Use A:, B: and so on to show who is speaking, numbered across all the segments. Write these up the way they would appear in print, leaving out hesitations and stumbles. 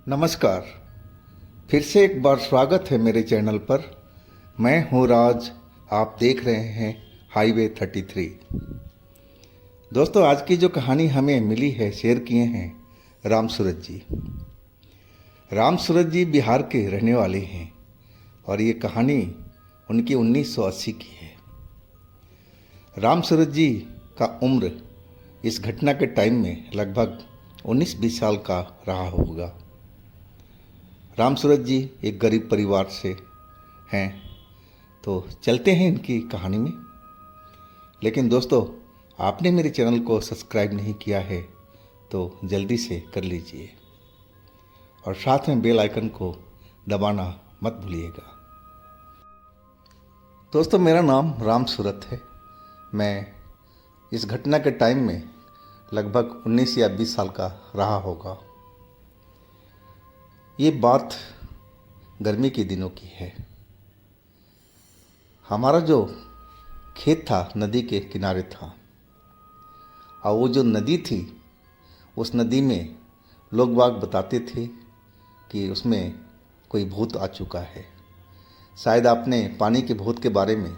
A: नमस्कार। फिर से एक बार स्वागत है मेरे चैनल पर। मैं हूँ राज। आप देख रहे हैं हाईवे 33। दोस्तों, आज की जो कहानी हमें मिली है, शेयर किए हैं राम सूरत जी। राम सूरत जी बिहार के रहने वाले हैं और ये कहानी उनकी 1980 की है। राम सूरत जी का उम्र इस घटना के टाइम में लगभग 19-20 साल का रहा होगा। राम सूरत जी एक गरीब परिवार से हैं। तो चलते हैं इनकी कहानी में। लेकिन दोस्तों, आपने मेरे चैनल को सब्सक्राइब नहीं किया है तो जल्दी से कर लीजिए और साथ में बेल आइकन को दबाना मत भूलिएगा। दोस्तों, मेरा नाम राम सूरत है। मैं इस घटना के टाइम में लगभग 19 या 20 साल का रहा होगा। ये बात गर्मी के दिनों की है। हमारा जो खेत था नदी के किनारे था और वो जो नदी थी, उस नदी में लोग बाग बताते थे कि उसमें कोई भूत आ चुका है। शायद आपने पानी के भूत के बारे में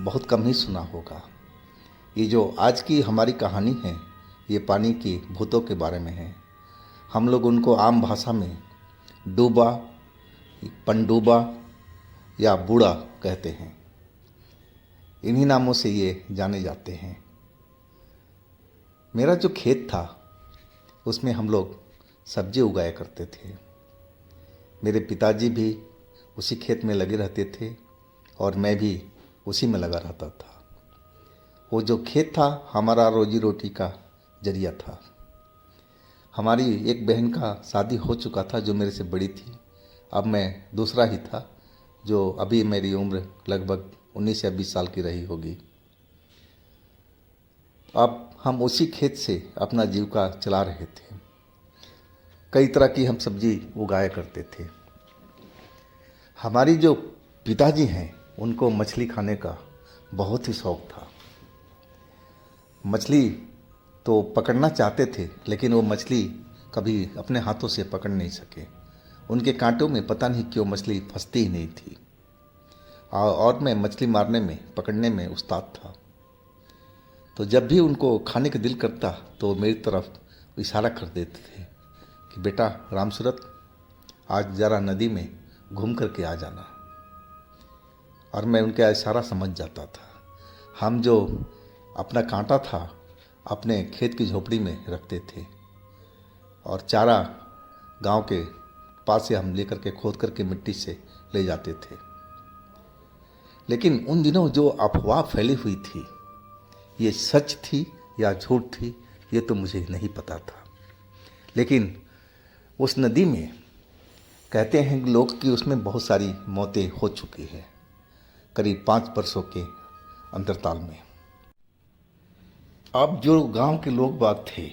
A: बहुत कम ही सुना होगा। ये जो आज की हमारी कहानी है, ये पानी के भूतों के बारे में है। हम लोग उनको आम भाषा में डूबा, पनडूबा या बूढ़ा कहते हैं। इन्हीं नामों से ये जाने जाते हैं। मेरा जो खेत था उसमें हम लोग सब्जी उगाया करते थे। मेरे पिताजी भी उसी खेत में लगे रहते थे और मैं भी उसी में लगा रहता था। वो जो खेत था हमारा रोजी रोटी का जरिया था। हमारी एक बहन का शादी हो चुका था जो मेरे से बड़ी थी। अब मैं दूसरा ही था, जो अभी मेरी उम्र लगभग 19 या 20 साल की रही होगी। अब हम उसी खेत से अपना जीविका चला रहे थे। कई तरह की हम सब्जी उगाया करते थे। हमारी जो पिताजी हैं उनको मछली खाने का बहुत ही शौक था। मछली तो पकड़ना चाहते थे, लेकिन वो मछली कभी अपने हाथों से पकड़ नहीं सके। उनके कांटों में पता नहीं क्यों मछली फंसती ही नहीं थी। और मैं मछली मारने में, पकड़ने में उस्ताद था। तो जब भी उनको खाने का दिल करता तो मेरी तरफ इशारा कर देते थे कि बेटा राम सूरत, आज ज़रा नदी में घूम करके आ जाना। और मैं उनका इशारा समझ जाता था। हम जो अपना कांटा था अपने खेत की झोपड़ी में रखते थे और चारा गांव के पास से हम लेकर के खोद करके मिट्टी से ले जाते थे। लेकिन उन दिनों जो अफवाह फैली हुई थी, ये सच थी या झूठ थी, ये तो मुझे नहीं पता था। लेकिन उस नदी में कहते हैं लोग कि उसमें बहुत सारी मौतें हो चुकी हैं, करीब 5 वर्षों के अंतराल में। अब जो गांव के लोग बाग थे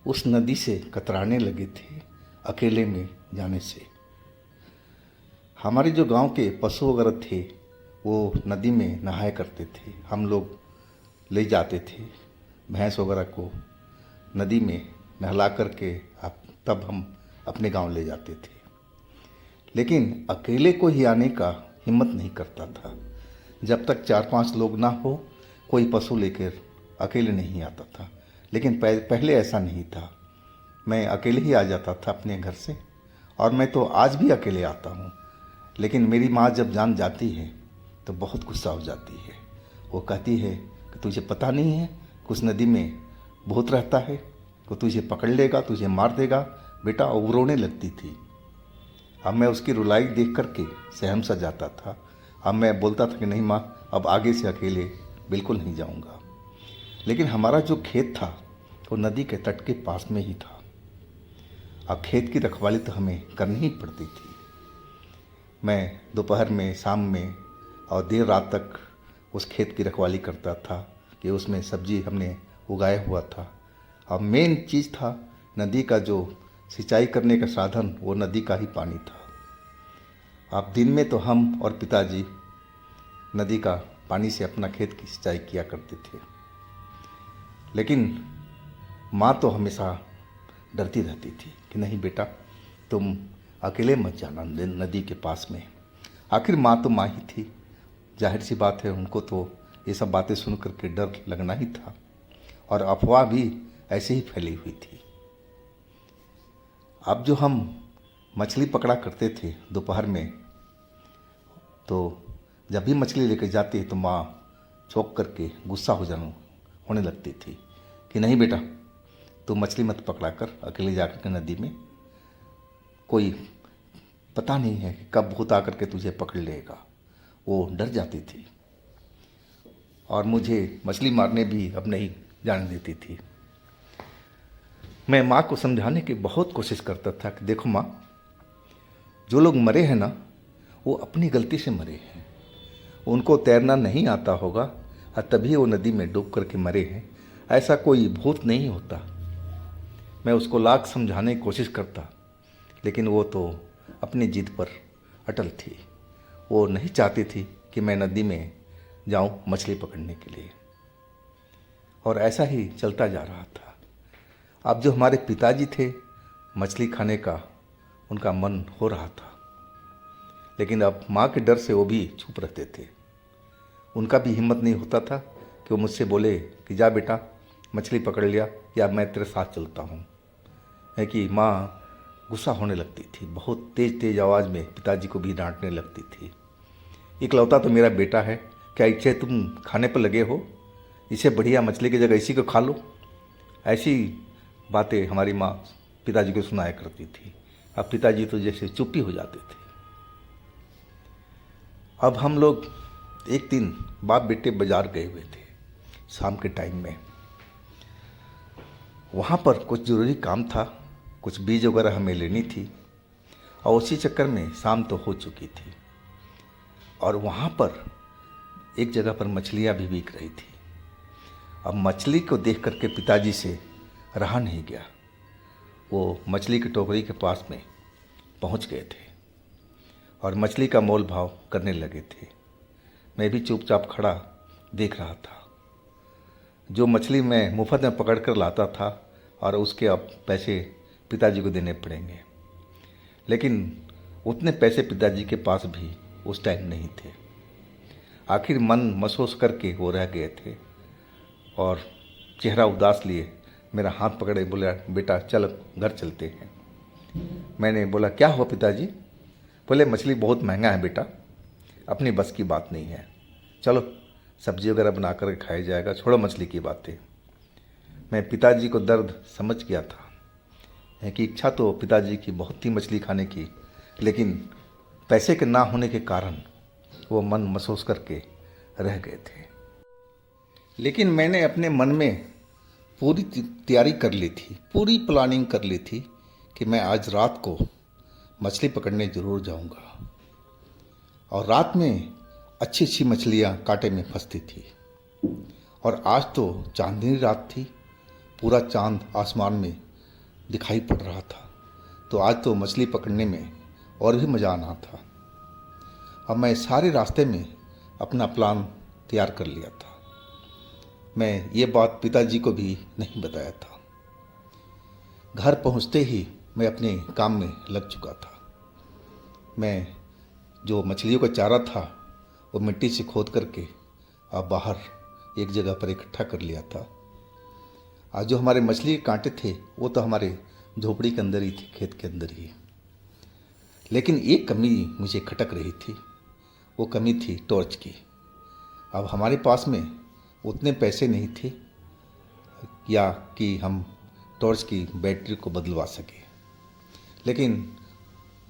A: उस नदी से कतराने लगे थे अकेले में जाने से। हमारे जो गांव के पशु वगैरह थे वो नदी में नहाया करते थे। हम लोग ले जाते थे भैंस वगैरह को नदी में नहला करके, तब हम अपने गांव ले जाते थे। लेकिन अकेले को ही आने का हिम्मत नहीं करता था। जब तक 4-5 लोग ना हो, कोई पशु लेकर अकेले नहीं आता था। लेकिन पहले ऐसा नहीं था। मैं अकेले ही आ जाता था अपने घर से, और मैं तो आज भी अकेले आता हूँ। लेकिन मेरी माँ जब जान जाती है तो बहुत गुस्सा हो जाती है। वो कहती है कि तुझे पता नहीं है उस नदी में भूत रहता है, तो तुझे पकड़ लेगा, तुझे मार देगा बेटा। वो रोने लगती थी। अब मैं उसकी रुलाई देख करके सहम सा जाता था। अब मैं बोलता था कि नहीं माँ, अब आगे से अकेले बिल्कुल नहीं जाऊँगा। लेकिन हमारा जो खेत था वो नदी के तट के पास में ही था। अब खेत की रखवाली तो हमें करनी ही पड़ती थी। मैं दोपहर में, शाम में और देर रात तक उस खेत की रखवाली करता था कि उसमें सब्जी हमने उगाया हुआ था। अब मेन चीज़ था नदी का जो सिंचाई करने का साधन, वो नदी का ही पानी था। अब दिन में तो हम और पिताजी नदी का पानी से अपना खेत की सिंचाई किया करते थे। लेकिन माँ तो हमेशा डरती रहती थी कि नहीं बेटा, तुम अकेले मत जाना नदी के पास में। आखिर माँ तो माँ ही थी, जाहिर सी बात है उनको तो ये सब बातें सुन कर के डर लगना ही था, और अफवाह भी ऐसे ही फैली हुई थी। अब जो हम मछली पकड़ा करते थे दोपहर में, तो जब भी मछली लेकर जाती तो माँ चौंक करके गुस्सा होने लगती थी कि नहीं बेटा, तू मछली मत पकड़ा कर अकेले जाकर के नदी में, कोई पता नहीं है कि कब भूत आकर के तुझे पकड़ लेगा। वो डर जाती थी और मुझे मछली मारने भी अब नहीं जाने देती थी। मैं माँ को समझाने की बहुत कोशिश करता था कि देखो माँ, जो लोग मरे हैं ना, वो अपनी गलती से मरे हैं। उनको तैरना नहीं आता होगा और तभी वो नदी में डूब करके मरे हैं, ऐसा कोई भूत नहीं होता। मैं उसको लाख समझाने की कोशिश करता, लेकिन वो तो अपनी जिद पर अटल थी। वो नहीं चाहती थी कि मैं नदी में जाऊं मछली पकड़ने के लिए, और ऐसा ही चलता जा रहा था। अब जो हमारे पिताजी थे, मछली खाने का उनका मन हो रहा था, लेकिन अब माँ के डर से वो भी चुप रहते थे। उनका भी हिम्मत नहीं होता था कि वो मुझसे बोले कि जा बेटा मछली पकड़ लिया, या मैं तेरे साथ चलता हूँ। है कि माँ गुस्सा होने लगती थी, बहुत तेज़ तेज़ आवाज़ में पिताजी को भी डांटने लगती थी। इकलौता तो मेरा बेटा है, क्या इसे तुम खाने पर लगे हो? इसे बढ़िया मछली की जगह इसी को खा लो। ऐसी बातें हमारी माँ पिताजी को सुनाया करती थी। अब पिताजी तो जैसे चुप ही हो जाते थे। अब हम लोग एक दिन बाप बेटे बाजार गए हुए थे शाम के टाइम में। वहाँ पर कुछ ज़रूरी काम था, कुछ बीज वगैरह हमें लेनी थी, और उसी चक्कर में शाम तो हो चुकी थी। और वहाँ पर एक जगह पर मछलियाँ भी बिक रही थी। अब मछली को देख करके पिताजी से रहा नहीं गया। वो मछली की टोकरी के पास में पहुँच गए थे और मछली का मोल भाव करने लगे थे। मैं भी चुपचाप खड़ा देख रहा था। जो मछली मैं मुफ्त में पकड़ कर लाता था और उसके अब पैसे पिताजी को देने पड़ेंगे, लेकिन उतने पैसे पिताजी के पास भी उस टाइम नहीं थे। आखिर मन महसूस करके वो रह गए थे और चेहरा उदास लिए मेरा हाथ पकड़े बोला बेटा चल घर चलते हैं। मैंने बोला क्या हुआ पिताजी? बोले मछली बहुत महंगा है बेटा, अपनी बस की बात नहीं है, चलो सब्जी वगैरह बना कर खाया जाएगा, छोड़ो मछली की बातें। मैं पिताजी को दर्द समझ गया था कि इच्छा तो पिताजी की बहुत थी मछली खाने की, लेकिन पैसे के ना होने के कारण वो मन महसूस करके रह गए थे। लेकिन मैंने अपने मन में पूरी तैयारी कर ली थी, पूरी प्लानिंग कर ली थी कि मैं आज रात को मछली पकड़ने ज़रूर जाऊंगा। और रात में अच्छी अच्छी मछलियाँ कांटे में फंसती थी। और आज तो चांदनी रात थी, पूरा चांद आसमान में दिखाई पड़ रहा था, तो आज तो मछली पकड़ने में और भी मज़ा आना था। अब मैं सारे रास्ते में अपना प्लान तैयार कर लिया था। मैं ये बात पिताजी को भी नहीं बताया था। घर पहुंचते ही मैं अपने काम में लग चुका था। मैं जो मछलियों का चारा था वो मिट्टी से खोद करके अब बाहर एक जगह पर इकट्ठा कर लिया था। आज जो हमारे मछली के कांटे थे वो तो हमारे झोपड़ी के अंदर ही थे, खेत के अंदर ही। लेकिन एक कमी मुझे खटक रही थी, वो कमी थी टॉर्च की। अब हमारे पास में उतने पैसे नहीं थे या कि हम टॉर्च की बैटरी को बदलवा सके, लेकिन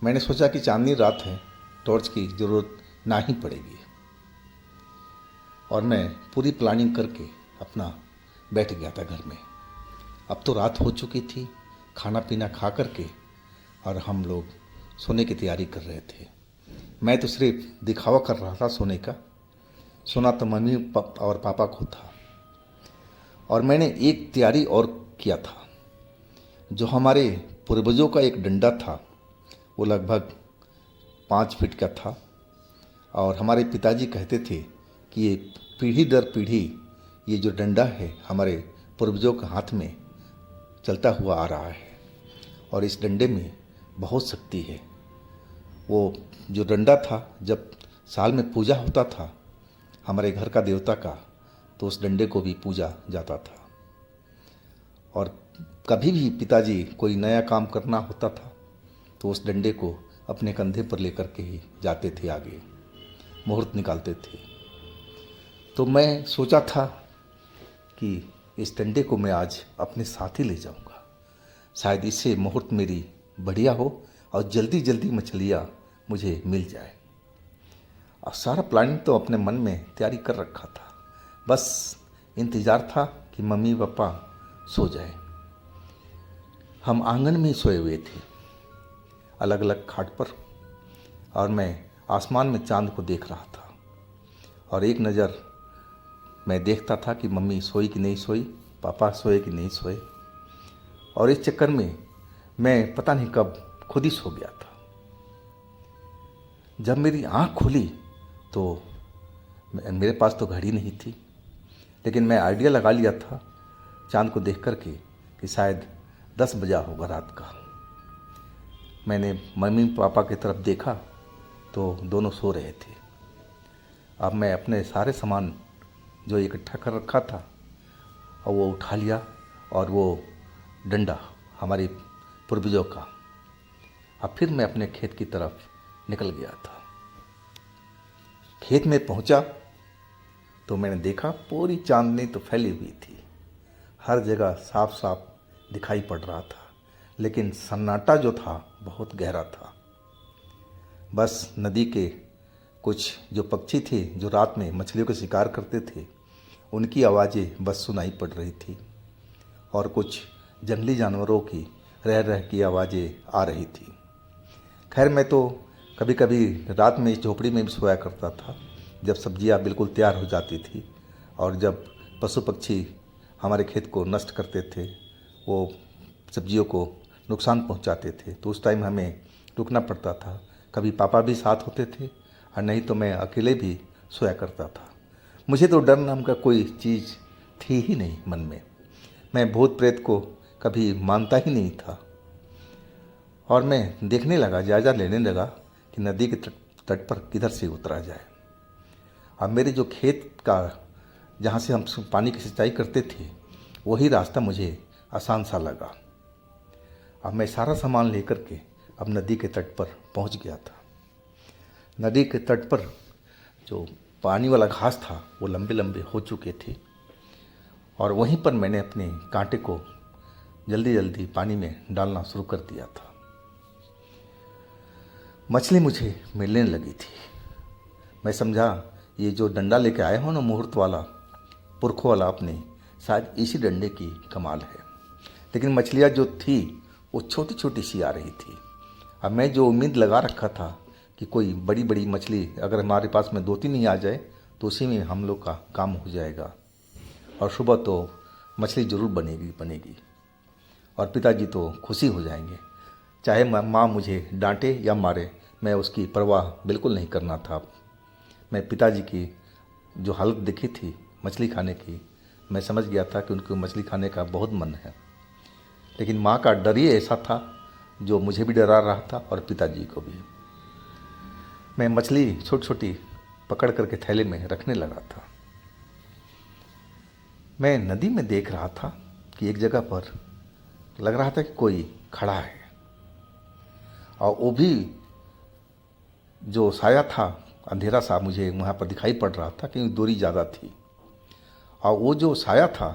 A: मैंने सोचा कि चांदनी रात है, टॉर्च की ज़रूरत ना ही पड़ेगी। और मैं पूरी प्लानिंग करके अपना बैठ गया था घर में। अब तो रात हो चुकी थी, खाना पीना खा करके और हम लोग सोने की तैयारी कर रहे थे। मैं तो सिर्फ दिखावा कर रहा था सोने का, सोना तो मम्मी और पापा को था। और मैंने एक तैयारी और किया था। जो हमारे पूर्वजों का एक डंडा था वो लगभग 5 फीट का था, और हमारे पिताजी कहते थे कि ये पीढ़ी दर पीढ़ी ये जो डंडा है हमारे पूर्वजों के हाथ में चलता हुआ आ रहा है, और इस डंडे में बहुत शक्ति है। वो जो डंडा था, जब साल में पूजा होता था हमारे घर का देवता का, तो उस डंडे को भी पूजा जाता था। और कभी भी पिताजी कोई नया काम करना होता था तो उस डंडे को अपने कंधे पर लेकर के ही जाते थे, आगे मुहूर्त निकालते थे। तो मैं सोचा था कि इस डंडे को मैं आज अपने साथ ही ले जाऊंगा, शायद इससे मुहूर्त मेरी बढ़िया हो और जल्दी जल्दी मछलियाँ मुझे मिल जाए। और सारा प्लानिंग तो अपने मन में तैयारी कर रखा था, बस इंतज़ार था कि मम्मी पापा सो जाए। हम आंगन में सोए हुए थे, अलग अलग खाट पर, और मैं आसमान में चांद को देख रहा था। और एक नज़र मैं देखता था कि मम्मी सोई कि नहीं सोई, पापा सोए कि नहीं सोए। और इस चक्कर में मैं पता नहीं कब खुद ही सो गया था। जब मेरी आँख खुली तो मेरे पास तो घड़ी नहीं थी, लेकिन मैं आइडिया लगा लिया था चांद को देख कर के कि शायद 10 बजा होगा रात का। मैंने मम्मी पापा की तरफ देखा तो दोनों सो रहे थे। अब मैं अपने सारे सामान जो इकट्ठा कर रखा था और वो उठा लिया, और वो डंडा हमारे पूर्वजों का। अब फिर मैं अपने खेत की तरफ निकल गया था। खेत में पहुंचा तो मैंने देखा पूरी चांदनी तो फैली हुई थी, हर जगह साफ साफ दिखाई पड़ रहा था, लेकिन सन्नाटा जो था बहुत गहरा था। बस नदी के कुछ जो पक्षी थे जो रात में मछलियों का शिकार करते थे, उनकी आवाज़ें बस सुनाई पड़ रही थी, और कुछ जंगली जानवरों की रह रह की आवाज़ें आ रही थी। खैर, मैं तो कभी कभी रात में इस झोपड़ी में भी सोया करता था, जब सब्जियां बिल्कुल तैयार हो जाती थी और जब पशु पक्षी हमारे खेत को नष्ट करते थे, वो सब्जियों को नुकसान पहुंचाते थे, तो उस टाइम हमें रुकना पड़ता था। कभी पापा भी साथ होते थे और नहीं तो मैं अकेले भी सोया करता था। मुझे तो डर नाम का कोई चीज़ थी ही नहीं मन में। मैं भूत प्रेत को कभी मानता ही नहीं था। और मैं देखने लगा, जायजा लेने लगा कि नदी के तट पर किधर से उतरा जाए। अब मेरे जो खेत का जहाँ से हम पानी की सिंचाई करते थे, वही रास्ता मुझे आसान सा लगा। अब मैं सारा सामान लेकर के अब नदी के तट पर पहुँच गया था। नदी के तट पर जो पानी वाला घास था वो लंबे लंबे हो चुके थे, और वहीं पर मैंने अपने कांटे को जल्दी जल्दी पानी में डालना शुरू कर दिया था। मछली मुझे मिलने लगी थी। मैं समझा ये जो डंडा लेके आए हो ना, मुहूर्त वाला, पुरखों वाला, अपने शायद इसी डंडे की कमाल है। लेकिन मछलियाँ जो थी वो छोटी छोटी सी आ रही थी। अब मैं जो उम्मीद लगा रखा था कि कोई बड़ी बड़ी मछली अगर हमारे पास में 2-3 ही आ जाए तो उसी में हम लोग का काम हो जाएगा, और सुबह तो मछली ज़रूर बनेगी और पिताजी तो खुशी हो जाएंगे। चाहे माँ मुझे डांटे या मारे, मैं उसकी परवाह बिल्कुल नहीं करना था। मैं पिताजी की जो हालत देखी थी मछली खाने की, मैं समझ गया था कि उनको मछली खाने का बहुत मन है। लेकिन माँ का डर ही ऐसा था जो मुझे भी डरा रहा था और पिताजी को भी। मैं मछली छोटी छोटी पकड़ करके थैले में रखने लगा था। मैं नदी में देख रहा था कि एक जगह पर लग रहा था कि कोई खड़ा है, और वो भी जो साया था अंधेरा सा मुझे वहाँ पर दिखाई पड़ रहा था क्योंकि दूरी ज़्यादा थी, और वो जो साया था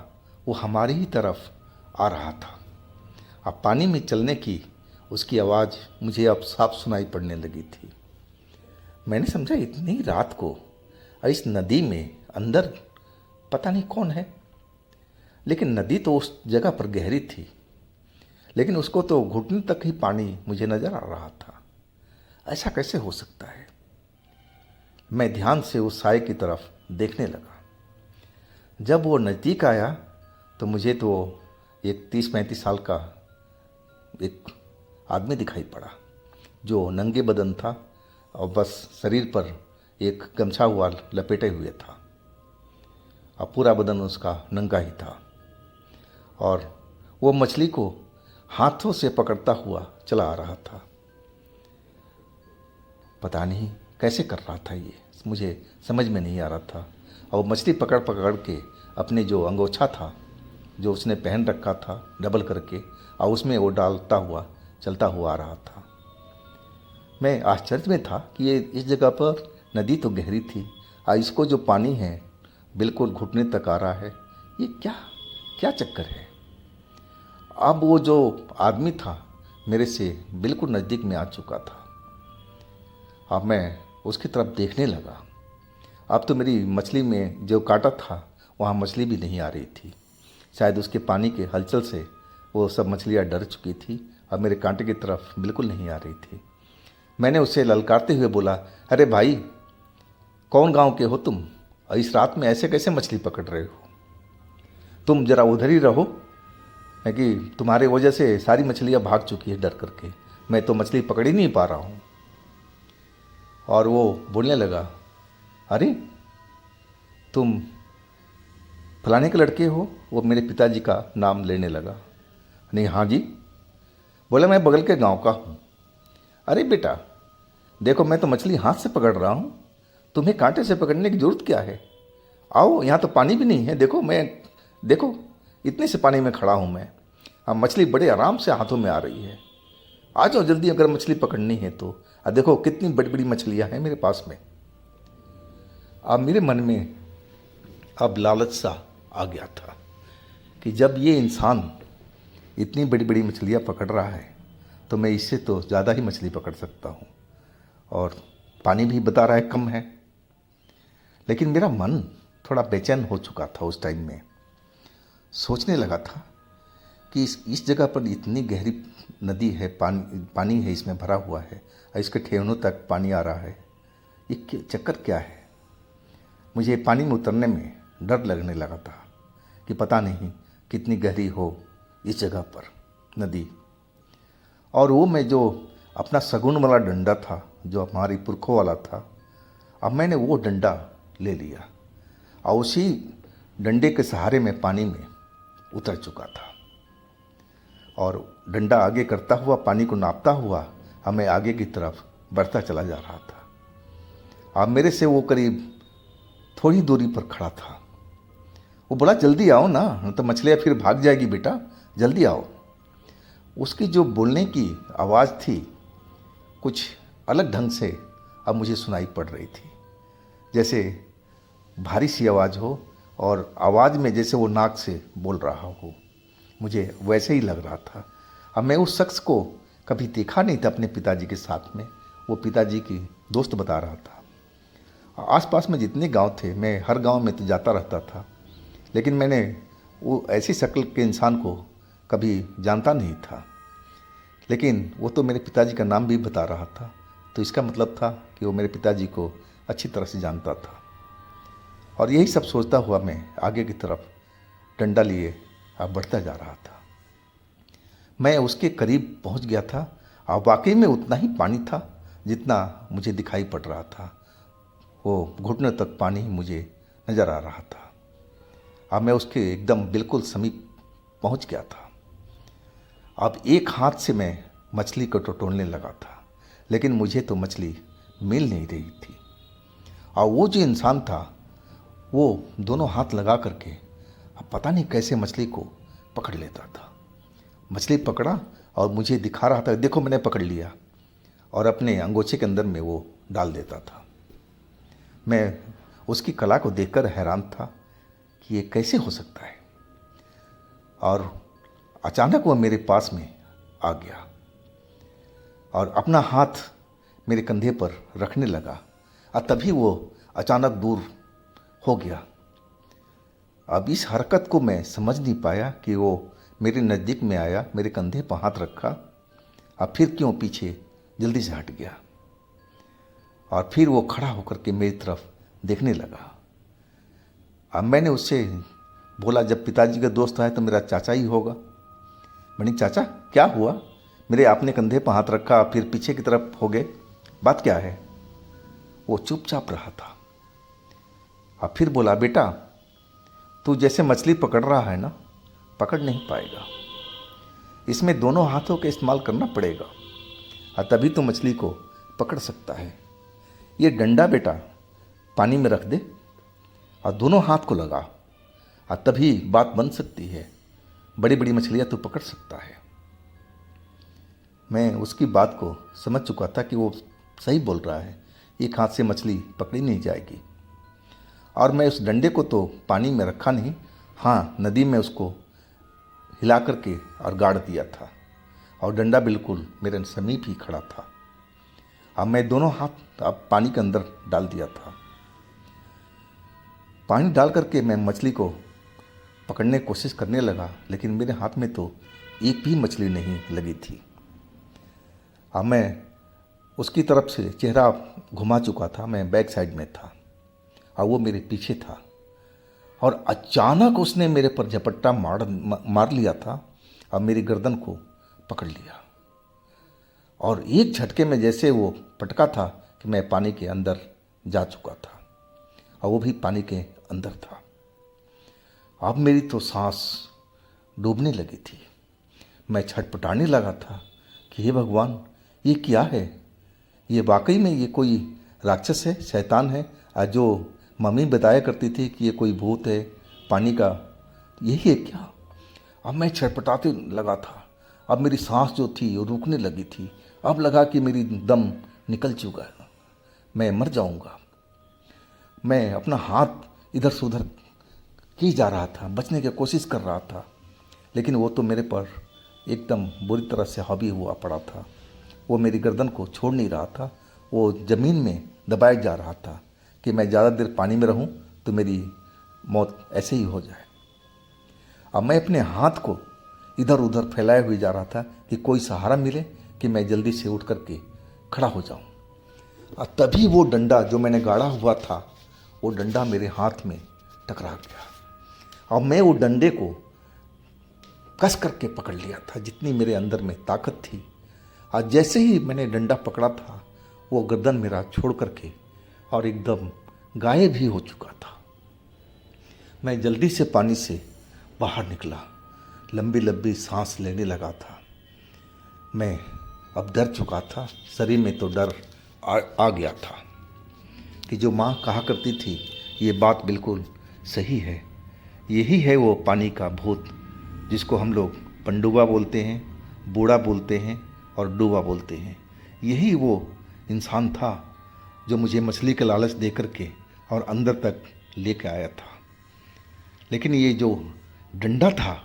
A: वो हमारी ही तरफ आ रहा था। अब पानी में चलने की उसकी आवाज़ मुझे अब साफ सुनाई पड़ने लगी थी। मैंने समझा इतनी रात को इस नदी में अंदर पता नहीं कौन है, लेकिन नदी तो उस जगह पर गहरी थी, लेकिन उसको तो घुटने तक ही पानी मुझे नज़र आ रहा था। ऐसा कैसे हो सकता है? मैं ध्यान से उस साए की तरफ देखने लगा। जब वो नज़दीक आया तो मुझे तो एक 30-35 साल का एक आदमी दिखाई पड़ा, जो नंगे बदन था और बस शरीर पर एक गमछा हुआ लपेटे हुए था, और पूरा बदन उसका नंगा ही था, और वो मछली को हाथों से पकड़ता हुआ चला आ रहा था। पता नहीं कैसे कर रहा था, ये मुझे समझ में नहीं आ रहा था। और मछली पकड़ पकड़ के अपने जो अंगोछा था जो उसने पहन रखा था डबल करके, और उसमें वो डालता हुआ चलता हुआ आ रहा था। मैं आश्चर्य में था कि ये इस जगह पर नदी तो गहरी थी और इसको जो पानी है बिल्कुल घुटने तक आ रहा है, ये क्या क्या चक्कर है। अब वो जो आदमी था मेरे से बिल्कुल नज़दीक में आ चुका था। अब मैं उसकी तरफ देखने लगा। अब तो मेरी मछली में जो कांटा था वहाँ मछली भी नहीं आ रही थी। शायद उसके पानी के हलचल से वो सब मछलियाँ डर चुकी थी और मेरे कांटे की तरफ बिल्कुल नहीं आ रही थी। मैंने उससे ललकारते हुए बोला, अरे भाई, कौन गांव के हो तुम और इस रात में ऐसे कैसे मछली पकड़ रहे हो? तुम जरा उधर ही रहो, है कि तुम्हारे वजह से सारी मछलियाँ भाग चुकी है डर करके। मैं तो मछली पकड़ ही नहीं पा रहा हूँ। और वो बोलने लगा, अरे तुम फलाने के लड़के हो? वो मेरे पिताजी का नाम लेने लगा। नहीं, हाँ जी। बोला, मैं बगल के गांव का हूँ। अरे बेटा, देखो मैं तो मछली हाथ से पकड़ रहा हूँ, तुम्हें कांटे से पकड़ने की ज़रूरत क्या है? आओ, यहाँ तो पानी भी नहीं है। देखो इतने से पानी में खड़ा हूँ मैं। अब मछली बड़े आराम से हाथों में आ रही है। आ जाओ जल्दी अगर मछली पकड़नी है तो। अब देखो कितनी बड़ी बड़ी मछलियाँ हैं मेरे पास में। अब मेरे मन में अब लालच सा आ गया था कि जब ये इंसान इतनी बड़ी बड़ी मछलियाँ पकड़ रहा है तो मैं इससे तो ज़्यादा ही मछली पकड़ सकता हूँ, और पानी भी बता रहा है कम है। लेकिन मेरा मन थोड़ा बेचैन हो चुका था उस टाइम में। सोचने लगा था कि इस जगह पर इतनी गहरी नदी है, पानी है इसमें भरा हुआ है और इसके ठेवनों तक पानी आ रहा है। ये चक्कर क्या है? मुझे पानी में उतरने में डर लगने लगा था कि पता नहीं कितनी गहरी हो इस जगह पर नदी। और वो मैं जो अपना सगुन वाला डंडा था जो हमारी पुरखों वाला था, अब मैंने वो डंडा ले लिया और उसी डंडे के सहारे में पानी में उतर चुका था। और डंडा आगे करता हुआ पानी को नापता हुआ हमें आगे की तरफ बढ़ता चला जा रहा था। अब मेरे से वो करीब थोड़ी दूरी पर खड़ा था। वो बोला, जल्दी आओ ना, नहीं तो मछलियाँ फिर भाग जाएगी बेटा, जल्दी आओ। उसकी जो बोलने की आवाज़ थी कुछ अलग ढंग से अब मुझे सुनाई पड़ रही थी, जैसे भारी सी आवाज़ हो और आवाज़ में जैसे वो नाक से बोल रहा हो। मुझे वैसे ही लग रहा था। अब मैं उस शख्स को कभी देखा नहीं था अपने पिताजी के साथ में। वो पिताजी की दोस्त बता रहा था। आसपास में जितने गांव थे मैं हर गांव में तो जाता रहता था, लेकिन मैंने वो ऐसी शक्ल के इंसान को कभी जानता नहीं था। लेकिन वो तो मेरे पिताजी का नाम भी बता रहा था, तो इसका मतलब था कि वो मेरे पिताजी को अच्छी तरह से जानता था। और यही सब सोचता हुआ मैं आगे की तरफ डंडा लिए अब बढ़ता जा रहा था। मैं उसके करीब पहुंच गया था और वाकई में उतना ही पानी था जितना मुझे दिखाई पड़ रहा था। वो घुटने तक पानी मुझे नज़र आ रहा था। अब मैं उसके एकदम बिल्कुल समीप पहुंच गया था। अब एक हाथ से मैं मछली को टटोलने लगा था, लेकिन मुझे तो मछली मिल नहीं रही थी। और वो जो इंसान था वो दोनों हाथ लगा करके अब पता नहीं कैसे मछली को पकड़ लेता था। मछली पकड़ा और मुझे दिखा रहा था, देखो मैंने पकड़ लिया, और अपने अंगोछे के अंदर में वो डाल देता था। मैं उसकी कला को देखकर हैरान था कि ये कैसे हो सकता है। और अचानक वह मेरे पास में आ गया और अपना हाथ मेरे कंधे पर रखने लगा, और तभी वो अचानक दूर हो गया। अब इस हरकत को मैं समझ नहीं पाया कि वो मेरे नज़दीक में आया, मेरे कंधे पर हाथ रखा, और फिर क्यों पीछे जल्दी से हट गया। और फिर वो खड़ा होकर के मेरी तरफ देखने लगा। अब मैंने उससे बोला, जब पिताजी का दोस्त आए तो मेरा चाचा ही होगा। मैंने, चाचा क्या हुआ? मेरे आपने कंधे पर हाथ रखा फिर पीछे की तरफ हो गए, बात क्या है? वो चुपचाप रहा था। अब फिर बोला, बेटा तू जैसे मछली पकड़ रहा है ना, पकड़ नहीं पाएगा। इसमें दोनों हाथों का इस्तेमाल करना पड़ेगा और तभी तो मछली को पकड़ सकता है। ये डंडा बेटा पानी में रख दे और दोनों हाथ को लगा, और तभी बात बन सकती है, बड़ी बड़ी मछलियाँ तू पकड़ सकता है। मैं उसकी बात को समझ चुका था कि वो सही बोल रहा है, एक हाथ से मछली पकड़ी नहीं जाएगी। और मैं उस डंडे को तो पानी में रखा नहीं, हाँ नदी में उसको हिला करके और गाड़ दिया था, और डंडा बिल्कुल मेरे समीप ही खड़ा था। अब मैं दोनों हाथ अब पानी के अंदर डाल दिया था। पानी डाल करके मैं मछली को पकड़ने की कोशिश करने लगा, लेकिन मेरे हाथ में तो एक भी मछली नहीं लगी थी। अब मैं उसकी तरफ से चेहरा घुमा चुका था, मैं बैक साइड में था और वो मेरे पीछे था, और अचानक उसने मेरे पर झपट्टा मार लिया था और मेरी गर्दन को पकड़ लिया, और एक झटके में जैसे वो पटका था कि मैं पानी के अंदर जा चुका था, और वो भी पानी के अंदर था। अब मेरी तो सांस डूबने लगी थी। मैं छटपटाने लगा था कि हे भगवान, ये क्या है? ये वाकई में ये कोई राक्षस है, शैतान है, जो मम्मी बताया करती थी कि ये कोई भूत है पानी का, यही है क्या? अब मैं छटपटाते लगा था। अब मेरी सांस जो थी वो रुकने लगी थी। अब लगा कि मेरी दम निकल चुका है, मैं मर जाऊंगा। मैं अपना हाथ इधर से उधर किए जा रहा था, बचने की कोशिश कर रहा था, लेकिन वो तो मेरे पर एकदम बुरी तरह से हावी हुआ पड़ा था। वो मेरी गर्दन को छोड़ नहीं रहा था, वो ज़मीन में दबाया जा रहा था कि मैं ज़्यादा देर पानी में रहूं तो मेरी मौत ऐसे ही हो जाए। अब मैं अपने हाथ को इधर उधर फैलाए हुए जा रहा था कि कोई सहारा मिले कि मैं जल्दी से उठ करके खड़ा हो जाऊं। और तभी वो डंडा जो मैंने गाड़ा हुआ था, वो डंडा मेरे हाथ में टकरा गया, और मैं वो डंडे को कस करके पकड़ लिया था जितनी मेरे अंदर में ताकत थी। और जैसे ही मैंने डंडा पकड़ा था, वो गर्दन मेरा छोड़ करके और एकदम गायब ही हो चुका था। मैं जल्दी से पानी से बाहर निकला, लंबी लंबी सांस लेने लगा था। मैं अब डर चुका था, शरीर में तो डर आ गया था कि जो माँ कहा करती थी ये बात बिल्कुल सही है। यही है वो पानी का भूत, जिसको हम लोग पंडुबा बोलते हैं, बूढ़ा बोलते हैं और डूबा बोलते हैं। यही वो इंसान था जो मुझे मछली के लालच दे करके और अंदर तक लेके आया था। लेकिन ये जो डंडा था,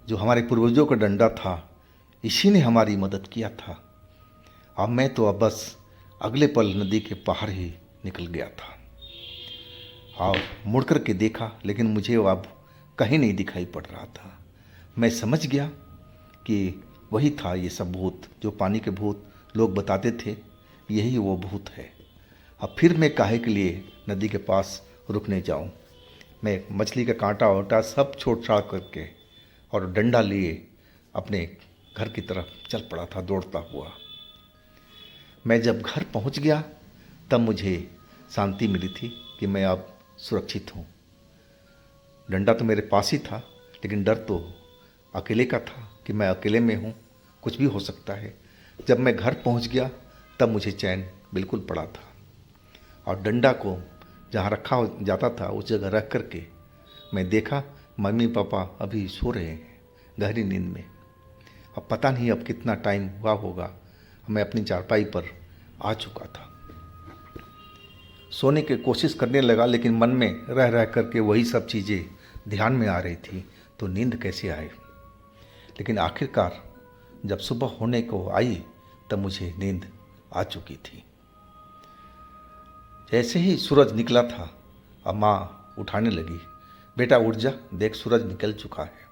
A: जो हमारे पूर्वजों का डंडा था, इसी ने हमारी मदद किया था। अब मैं तो अब बस अगले पल नदी के पार ही निकल गया था, और मुड़ कर के देखा, लेकिन मुझे वो अब कहीं नहीं दिखाई पड़ रहा था। मैं समझ गया कि वही था ये सब भूत, जो पानी के भूत लोग बताते थे, यही वो भूत है। अब फिर मैं काहे के लिए नदी के पास रुकने जाऊं? मैं मछली का कांटा वाटा सब छोड़ छाड़ करके और डंडा लिए अपने घर की तरफ चल पड़ा था दौड़ता हुआ। मैं जब घर पहुंच गया तब मुझे शांति मिली थी कि मैं अब सुरक्षित हूँ। डंडा तो मेरे पास ही था, लेकिन डर तो अकेले का था कि मैं अकेले में हूँ, कुछ भी हो सकता है। जब मैं घर पहुँच गया तब मुझे चैन बिल्कुल पड़ा था, और डंडा को जहाँ रखा जाता था उस जगह रख करके मैं देखा मम्मी पापा अभी सो रहे हैं गहरी नींद में। अब पता नहीं अब कितना टाइम हुआ होगा, मैं अपनी चारपाई पर आ चुका था। सोने की कोशिश करने लगा, लेकिन मन में रह रह करके वही सब चीज़ें ध्यान में आ रही थी, तो नींद कैसे आए। लेकिन आखिरकार जब सुबह होने को आई तब मुझे नींद आ चुकी थी। जैसे ही सूरज निकला था, अब माँ उठाने लगी, बेटा उठ जा, देख सूरज निकल चुका है,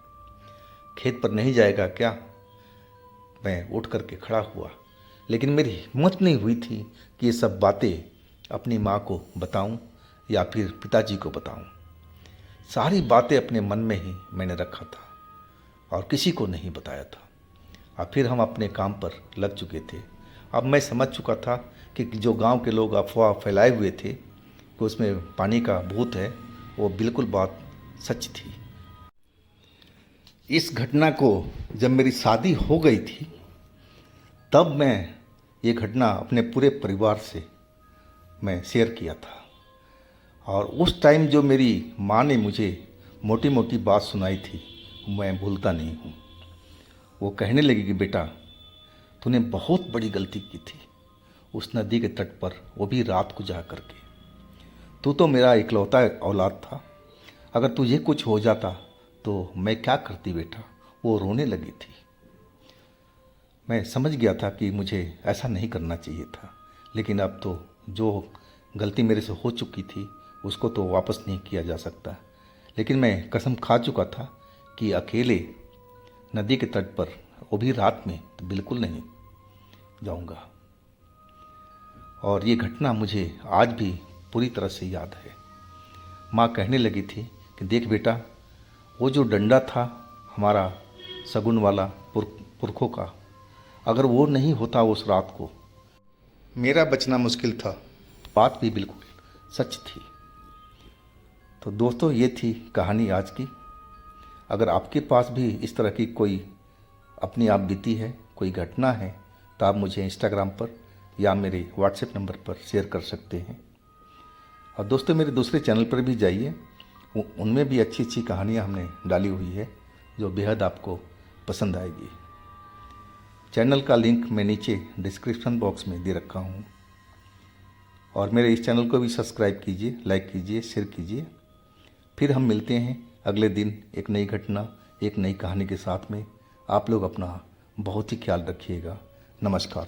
A: खेत पर नहीं जाएगा क्या? मैं उठ करके खड़ा हुआ, लेकिन मेरी हिम्मत नहीं हुई थी कि ये सब बातें अपनी माँ को बताऊं या फिर पिताजी को बताऊं। सारी बातें अपने मन में ही मैंने रखा था और किसी को नहीं बताया था। और फिर हम अपने काम पर लग चुके थे। अब मैं समझ चुका था कि जो गांव के लोग अफवाह फैलाए हुए थे कि उसमें पानी का भूत है, वो बिल्कुल बात सच थी। इस घटना को जब मेरी शादी हो गई थी तब मैं ये घटना अपने पूरे परिवार से मैं शेयर किया था। और उस टाइम जो मेरी माँ ने मुझे मोटी मोटी बात सुनाई थी मैं भूलता नहीं हूँ। वो कहने लगी कि बेटा तूने बहुत बड़ी गलती की थी उस नदी के तट पर, वो भी रात को जा कर के। तू तो मेरा इकलौता औलाद था, अगर तुझे कुछ हो जाता तो मैं क्या करती बेटा। वो रोने लगी थी। मैं समझ गया था कि मुझे ऐसा नहीं करना चाहिए था, लेकिन अब तो जो गलती मेरे से हो चुकी थी उसको तो वापस नहीं किया जा सकता। लेकिन मैं कसम खा चुका था कि अकेले नदी के तट पर, वो भी रात में, तो बिल्कुल नहीं जाऊंगा। और ये घटना मुझे आज भी पूरी तरह से याद है। माँ कहने लगी थी कि देख बेटा, वो जो डंडा था हमारा शगुन वाला पुरखों का, अगर वो नहीं होता उस रात को, मेरा बचना मुश्किल था। बात भी बिल्कुल सच थी। तो दोस्तों, ये थी कहानी आज की। अगर आपके पास भी इस तरह की कोई अपनी आप बीती है, कोई घटना है, तो आप मुझे इंस्टाग्राम पर या मेरे व्हाट्सएप नंबर पर शेयर कर सकते हैं। और दोस्तों, मेरे दूसरे चैनल पर भी जाइए, उनमें भी अच्छी अच्छी कहानियाँ हमने डाली हुई है जो बेहद आपको पसंद आएगी। चैनल का लिंक मैं नीचे डिस्क्रिप्शन बॉक्स में दे रखा हूँ। और मेरे इस चैनल को भी सब्सक्राइब कीजिए, लाइक कीजिए, शेयर कीजिए। फिर हम मिलते हैं अगले दिन एक नई घटना, एक नई कहानी के साथ में। आप लोग अपना बहुत ही ख्याल रखिएगा। नमस्कार।